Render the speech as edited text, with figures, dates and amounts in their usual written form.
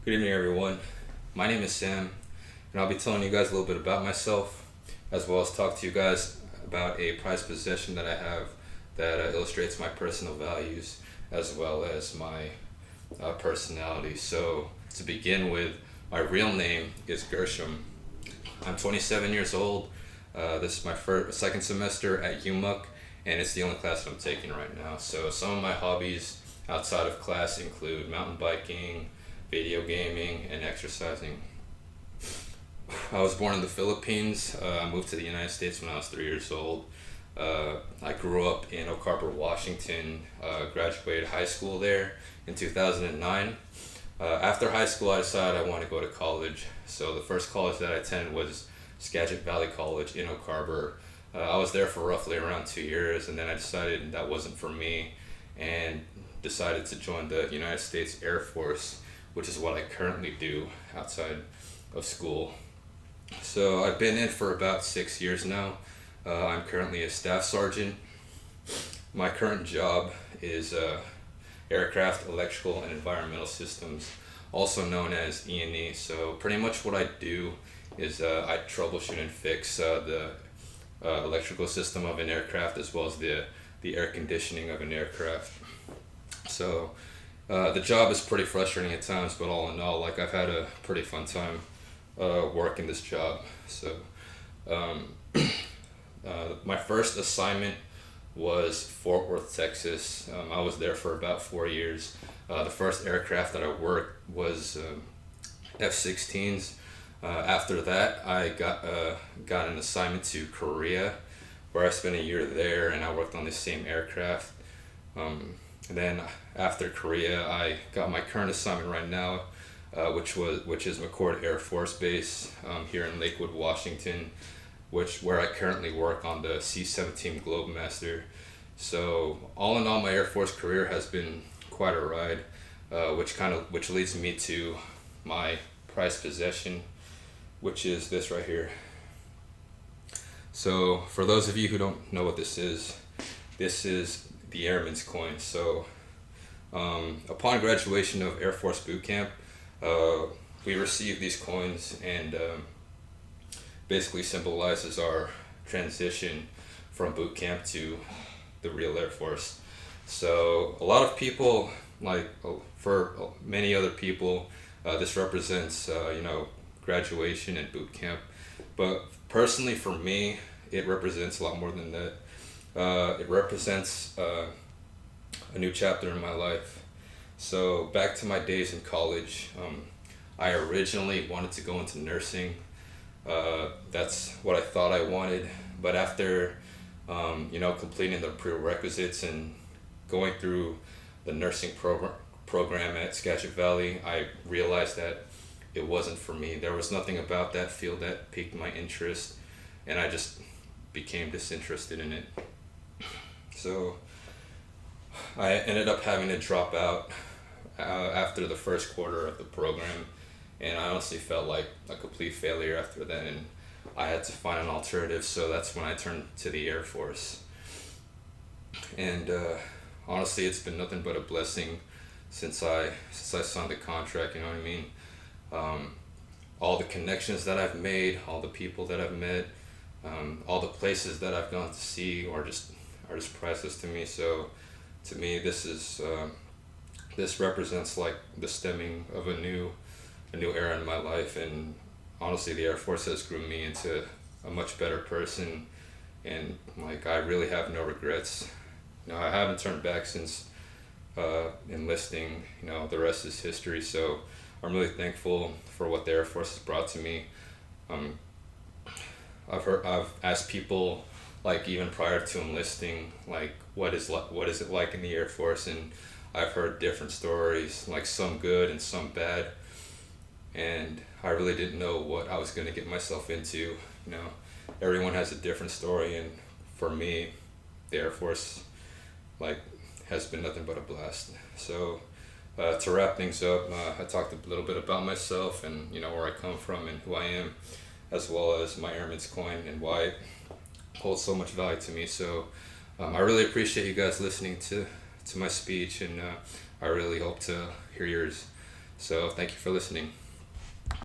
Good evening, everyone. My name is Sam, and I'll be telling you guys a little bit about myself, as well as talk to you guys about a prized possession that I have that illustrates my personal values as well as my personality. So, to begin with, my real name is Gershom. I'm 27 years old. This is my second semester at UMUC, and it's the only class that I'm taking right now. So, some of my hobbies outside of class include mountain biking, video gaming, and exercising. I was born in the Philippines. I moved to the United States when I was 3 years old. I grew up in Oak Harbor, Washington, graduated high school there in 2009. After high school, I decided I wanted to go to college. So the first college that I attended was Skagit Valley College in Oak Harbor. I was there for roughly around 2 years, and then I decided that wasn't for me and decided to join the United States Air Force, which is what I currently do outside of school. So I've been in for about 6 years now. I'm currently a staff sergeant. My current job is aircraft electrical and environmental systems, also known as E&E. So pretty much what I do is I troubleshoot and fix the electrical system of an aircraft as well as the air conditioning of an aircraft. So the job is pretty frustrating at times, but all in all, like I've had a pretty fun time working this job. So um, my first assignment was Fort Worth, Texas. I was there for about 4 years. The first aircraft that I worked was F-16s. After that, I got an assignment to Korea, where I spent a year there, and I worked on the same aircraft. And then after Korea, I got my current assignment right now, which is McCord Air Force Base here in Lakewood, Washington, where I currently work on the C-17 Globemaster. So all in all, my Air Force career has been quite a ride, which leads me to my prized possession, which is this right here. So for those of you who don't know what this is the Airman's Coin. So upon graduation of Air Force Boot Camp, we receive these coins, and basically symbolizes our transition from boot camp to the real Air Force. So a lot of people, like for many other people, this represents graduation and boot camp. But personally for me, it represents a lot more than that. It represents a new chapter in my life. So back to my days in college, I originally wanted to go into nursing. That's what I thought I wanted. But after completing the prerequisites and going through the nursing program at Skagit Valley, I realized that it wasn't for me. There was nothing about that field that piqued my interest, and I just became disinterested in it. So I ended up having to drop out after the first quarter of the program, and I honestly felt like a complete failure after that, and I had to find an alternative. So that's when I turned to the Air Force, and honestly, it's been nothing but a blessing since I signed the contract. You know what I mean? All the connections that I've made, all the people that I've met, all the places that I've gone to see are just priceless to me. So to me, this represents like the stemming of a new era in my life, and honestly, the Air Force has groomed me into a much better person, and like I really have no regrets. I haven't turned back since enlisting. The rest is history. So I'm really thankful for what the Air Force has brought to me. I've asked people, like even prior to enlisting, like what is it like in the Air Force, and I've heard different stories, like some good and some bad, and I really didn't know what I was going to get myself into. Everyone has a different story, and for me, the Air Force like has been nothing but a blast. So to wrap things up, I talked a little bit about myself and where I come from and who I am, as well as my Airman's Coin and why it holds so much value to me. So I really appreciate you guys listening to my speech, and I really hope to hear yours. So thank you for listening.